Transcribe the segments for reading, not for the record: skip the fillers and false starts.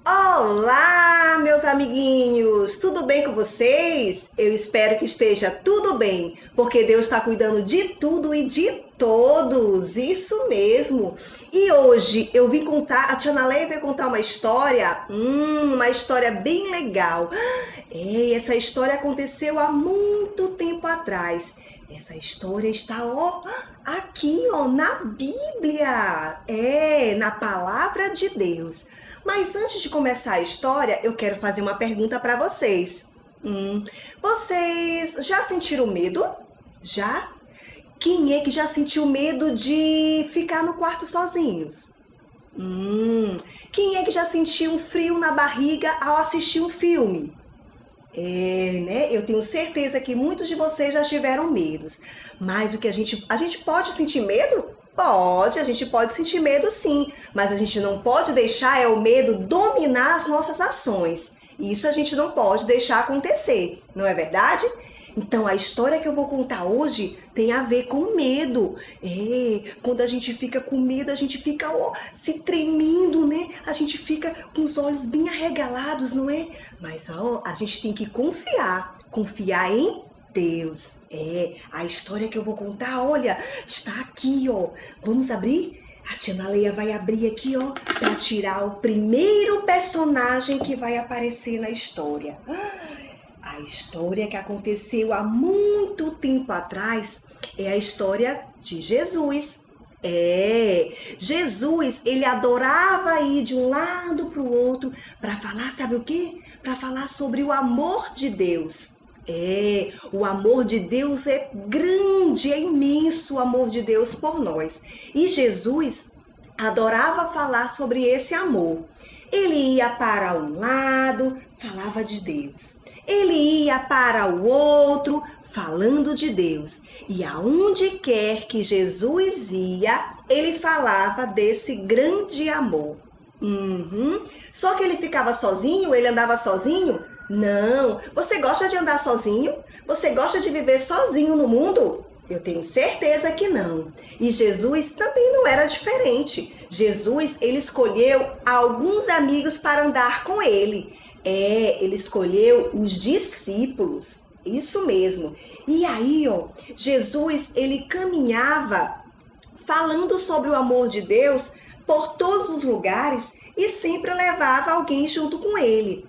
Olá, meus amiguinhos! Tudo bem com vocês? Eu espero que esteja tudo bem, porque Deus está cuidando de tudo e de todos, isso mesmo! E hoje eu vim contar, a Tia Naleia vai contar uma história bem legal. Essa história aconteceu há muito tempo atrás. Essa história está, aqui, na Bíblia, na Palavra de Deus. Mas antes de começar a história, eu quero fazer uma pergunta para vocês. Vocês já sentiram medo? Já? Quem é que já sentiu medo de ficar no quarto sozinhos? Quem é que já sentiu um frio na barriga ao assistir um filme? Né? Eu tenho certeza que muitos de vocês já tiveram medos. Mas a gente pode sentir medo? Pode, a gente pode sentir medo sim, mas a gente não pode deixar o medo dominar as nossas ações. Isso a gente não pode deixar acontecer, não é verdade? Então a história que eu vou contar hoje tem a ver com medo. Quando a gente fica com medo, a gente fica se tremendo, né? A gente fica com os olhos bem arregalados, não é? Mas a gente tem que confiar em Deus. A história que eu vou contar, olha, está aqui, Vamos abrir? A Tia Naleia vai abrir aqui, para tirar o primeiro personagem que vai aparecer na história. A história que aconteceu há muito tempo atrás é a história de Jesus. Jesus, ele adorava ir de um lado para o outro para falar, sabe o quê? Para falar sobre o amor de Deus. O amor de Deus é grande, é imenso o amor de Deus por nós. E Jesus adorava falar sobre esse amor. Ele ia para um lado, falava de Deus. Ele ia para o outro, falando de Deus. E aonde quer que Jesus ia, ele falava desse grande amor. Só que ele ficava sozinho? Ele andava sozinho? Não. Você gosta de andar sozinho? Você gosta de viver sozinho no mundo? Eu tenho certeza que não. E Jesus também não era diferente. Jesus, ele escolheu alguns amigos para andar com ele. Ele escolheu os discípulos. Isso mesmo. E aí, Jesus, ele caminhava falando sobre o amor de Deus por todos os lugares e sempre levava alguém junto com ele.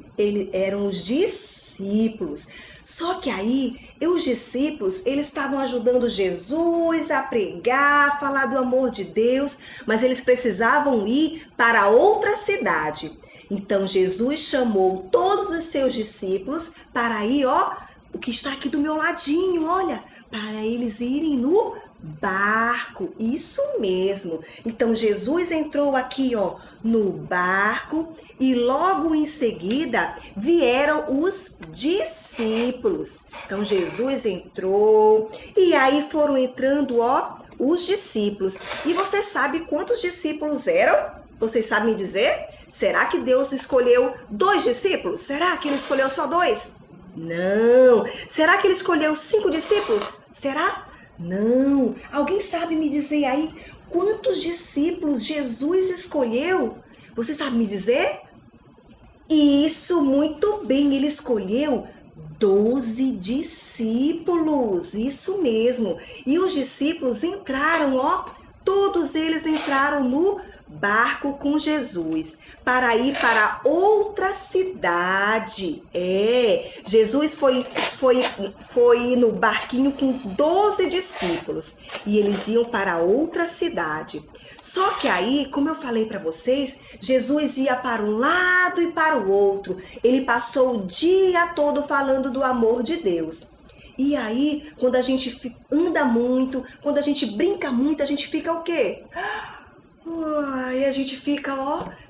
Eram os discípulos. Só que aí, os discípulos, eles estavam ajudando Jesus a pregar, a falar do amor de Deus, mas eles precisavam ir para outra cidade. Então, Jesus chamou todos os seus discípulos para ir, o que está aqui do meu ladinho, olha, para eles irem no barco, isso mesmo. Então Jesus entrou aqui, no barco e logo em seguida vieram os discípulos. Então Jesus entrou e aí foram entrando, os discípulos. E você sabe quantos discípulos eram? Vocês sabem me dizer? Será que Deus escolheu 2 discípulos? Será que ele escolheu só 2? Não. Será que ele escolheu 5 discípulos? Será? Não. Alguém sabe me dizer aí quantos discípulos Jesus escolheu? Você sabe me dizer? Isso, muito bem. Ele escolheu 12 discípulos. Isso mesmo. E os discípulos entraram, todos eles entraram no barco com Jesus para ir para outra cidade. Jesus foi no barquinho com 12 discípulos e eles iam para outra cidade. Só que aí, como eu falei para vocês, Jesus ia para um lado e para o outro. Ele passou o dia todo falando do amor de Deus. E aí, quando a gente anda muito, quando a gente brinca muito, a gente fica o quê? E a gente fica,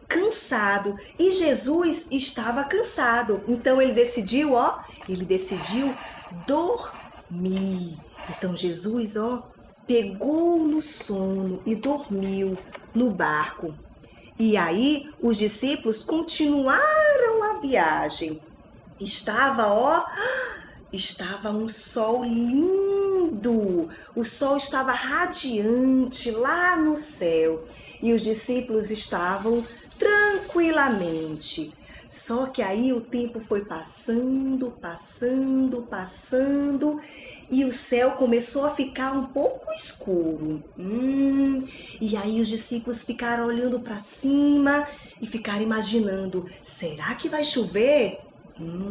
cansado. E Jesus estava cansado. Então ele decidiu dormir. Então Jesus, pegou no sono e dormiu no barco. E aí os discípulos continuaram a viagem. Estava um sol lindo lindo! O sol estava radiante lá no céu e os discípulos estavam tranquilamente. Só que aí o tempo foi passando, e o céu começou a ficar um pouco escuro. E aí os discípulos ficaram olhando para cima e ficaram imaginando: será que vai chover?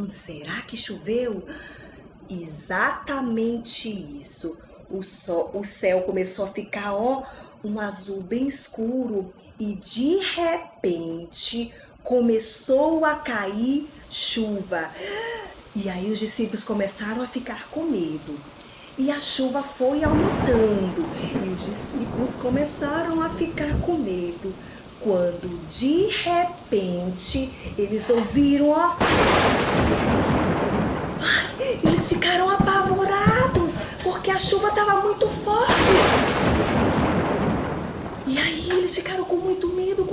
Será que choveu? Exatamente isso. O céu começou a ficar, um azul bem escuro e de repente começou a cair chuva. E aí os discípulos começaram a ficar com medo. E a chuva foi aumentando e os discípulos começaram a ficar com medo. Quando de repente eles ouviram, eles ficaram apavorados porque a chuva estava muito forte. E aí eles ficaram com muito medo.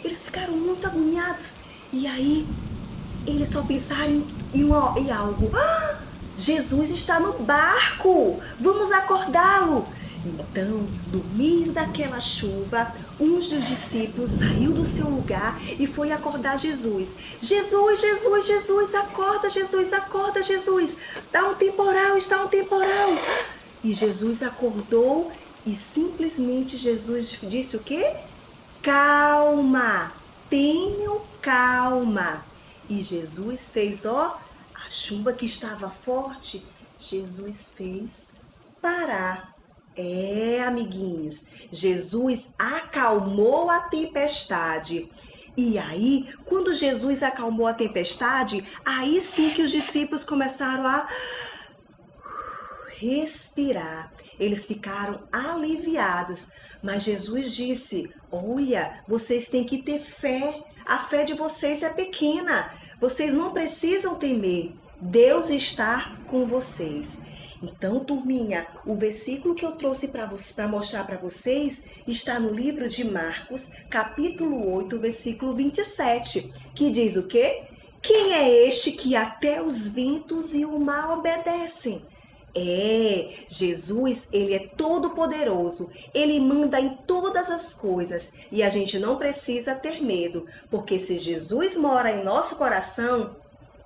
Eles ficaram muito agoniados. E aí eles só pensaram em algo. Jesus está no barco! Vamos acordá-lo! Então, no meio daquela chuva, um dos discípulos saiu do seu lugar e foi acordar Jesus. Jesus, acorda, Jesus! Está um temporal! E Jesus acordou e simplesmente Jesus disse o quê? Calma, tenham calma. E Jesus fez, a chuva que estava forte, Jesus fez parar. Amiguinhos, Jesus acalmou a tempestade. E aí, quando Jesus acalmou a tempestade, aí sim que os discípulos começaram a respirar. Eles ficaram aliviados. Mas Jesus disse: olha, vocês têm que ter fé. A fé de vocês é pequena. Vocês não precisam temer. Deus está com vocês. Então, turminha, o versículo que eu trouxe para mostrar para vocês está no livro de Marcos, capítulo 8, versículo 27, que diz o quê? Quem é este que até os ventos e o mar obedecem? Jesus, ele é todo poderoso, ele manda em todas as coisas e a gente não precisa ter medo, porque se Jesus mora em nosso coração,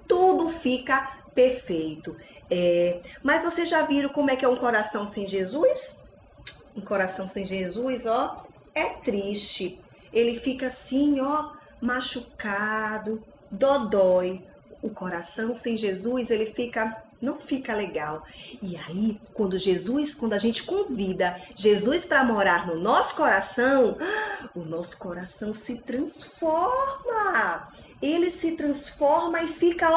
tudo fica perfeito. Mas vocês já viram como é que é um coração sem Jesus? Um coração sem Jesus, é triste. Ele fica assim, machucado, dodói. O coração sem Jesus, ele não fica legal. E aí, quando a gente convida Jesus para morar no nosso coração, o nosso coração se transforma. Ele se transforma e fica,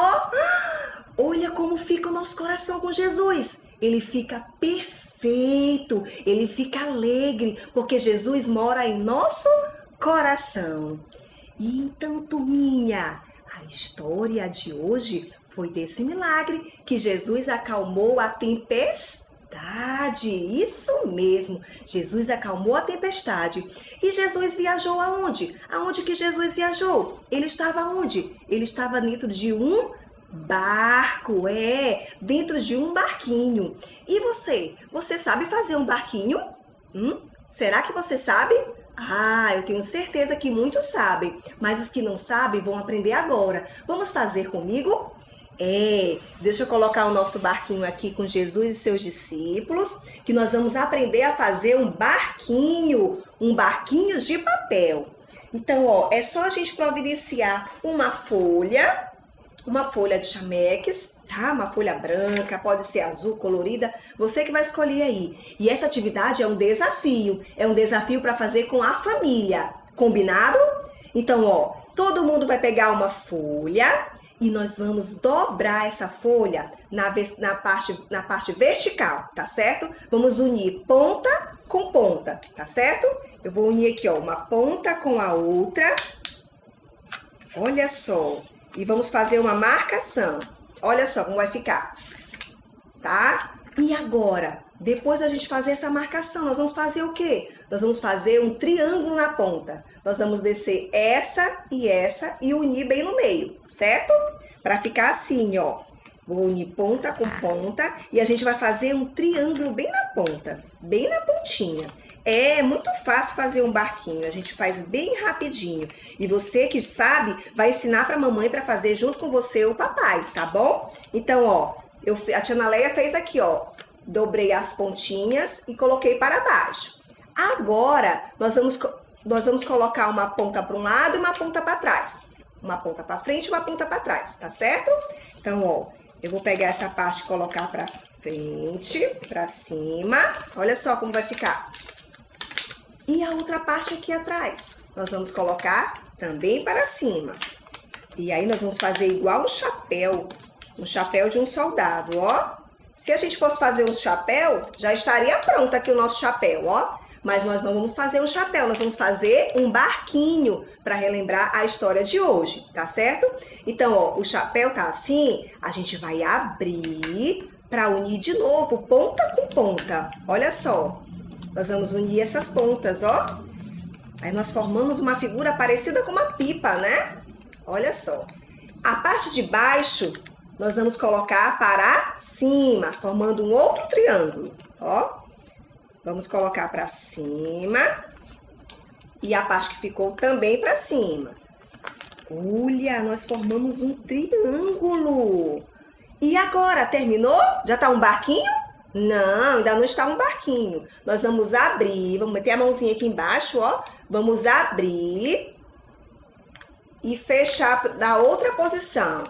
olha como fica o nosso coração com Jesus. Ele fica perfeito, ele fica alegre, porque Jesus mora em nosso coração. E então, turminha, a história de hoje foi desse milagre que Jesus acalmou a tempestade. Isso mesmo, Jesus acalmou a tempestade. E Jesus viajou aonde? Aonde que Jesus viajou? Ele estava onde? Ele estava dentro de um barco, dentro de um barquinho. E você sabe fazer um barquinho? Será que você sabe? Eu tenho certeza que muitos sabem, mas os que não sabem vão aprender agora. Vamos fazer comigo? Deixa eu colocar o nosso barquinho aqui com Jesus e seus discípulos, que nós vamos aprender a fazer um barquinho de papel. Então, é só a gente providenciar uma folha de chamex, tá? Uma folha branca, pode ser azul, colorida, você que vai escolher aí. E essa atividade é um desafio para fazer com a família, combinado? Então, todo mundo vai pegar uma folha e nós vamos dobrar essa folha na parte vertical, tá certo? Vamos unir ponta com ponta, tá certo? Eu vou unir aqui, uma ponta com a outra. Olha só. E vamos fazer uma marcação. Olha só como vai ficar, tá? E agora, depois da gente fazer essa marcação, nós vamos fazer o quê? Nós vamos fazer um triângulo na ponta. Nós vamos descer essa e unir bem no meio, certo? Para ficar assim, Vou unir ponta com ponta e a gente vai fazer um triângulo bem na ponta, bem na pontinha. É muito fácil fazer um barquinho, a gente faz bem rapidinho. E você que sabe, vai ensinar para a mamãe para fazer junto com você o papai, tá bom? Então, ó, a tia Naleia fez aqui, ó. Dobrei as pontinhas e coloquei para baixo. Agora, nós vamos colocar uma ponta para um lado e uma ponta para trás. Uma ponta para frente e uma ponta para trás, tá certo? Então, ó, eu vou pegar essa parte e colocar para frente, para cima. Olha só como vai ficar. E a outra parte aqui atrás, nós vamos colocar também para cima. E aí nós vamos fazer igual um chapéu de um soldado, ó. Se a gente fosse fazer um chapéu, já estaria pronto aqui o nosso chapéu, ó. Mas nós não vamos fazer um chapéu, nós vamos fazer um barquinho para relembrar a história de hoje, tá certo? Então, ó, o chapéu tá assim, a gente vai abrir para unir de novo, ponta com ponta. Olha só. Nós vamos unir essas pontas, ó. Aí nós formamos uma figura parecida com uma pipa, né? Olha só. A parte de baixo, nós vamos colocar para cima, formando um outro triângulo, ó. Vamos colocar para cima. E a parte que ficou também para cima. Olha, nós formamos um triângulo. E agora, terminou? Já tá um barquinho? Não, ainda não está um barquinho. Nós vamos abrir, vamos meter a mãozinha aqui embaixo, ó. Vamos abrir e fechar da outra posição.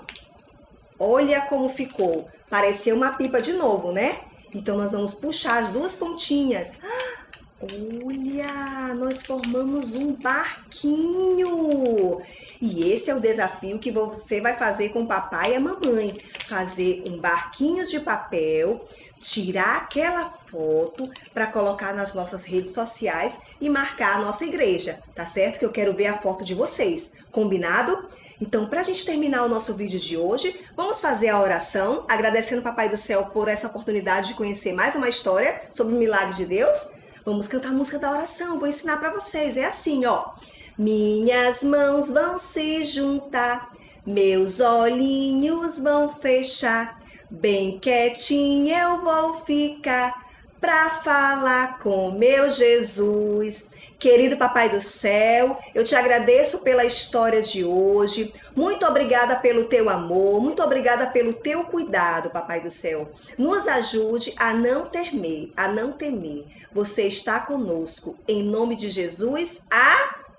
Olha como ficou. Pareceu uma pipa de novo, né? Então, nós vamos puxar as duas pontinhas. Olha, nós formamos um barquinho. E esse é o desafio que você vai fazer com o papai e a mamãe. Fazer um barquinho de papel, tirar aquela foto para colocar nas nossas redes sociais e marcar a nossa igreja, tá certo? Que eu quero ver a foto de vocês, combinado? Então, para a gente terminar o nosso vídeo de hoje, vamos fazer a oração, agradecendo o Papai do Céu por essa oportunidade de conhecer mais uma história sobre o milagre de Deus. Vamos cantar a música da oração, vou ensinar para vocês, é assim, ó. Minhas mãos vão se juntar, meus olhinhos vão fechar, bem quietinha eu vou ficar pra falar com meu Jesus. Querido Papai do Céu, eu te agradeço pela história de hoje. Muito obrigada pelo teu amor, muito obrigada pelo teu cuidado, Papai do Céu. Nos ajude a não temer, Você está conosco. Em nome de Jesus,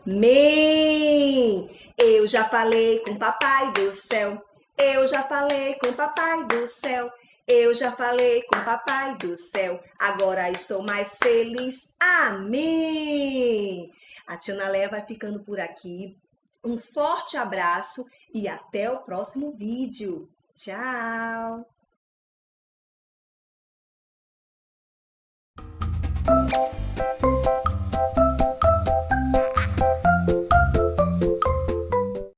amém. Eu já falei com o Papai do Céu. Eu já falei com o Papai do Céu. Eu já falei com o Papai do Céu, agora estou mais feliz. Amém! A tia Naleia vai ficando por aqui. Um forte abraço e até o próximo vídeo. Tchau!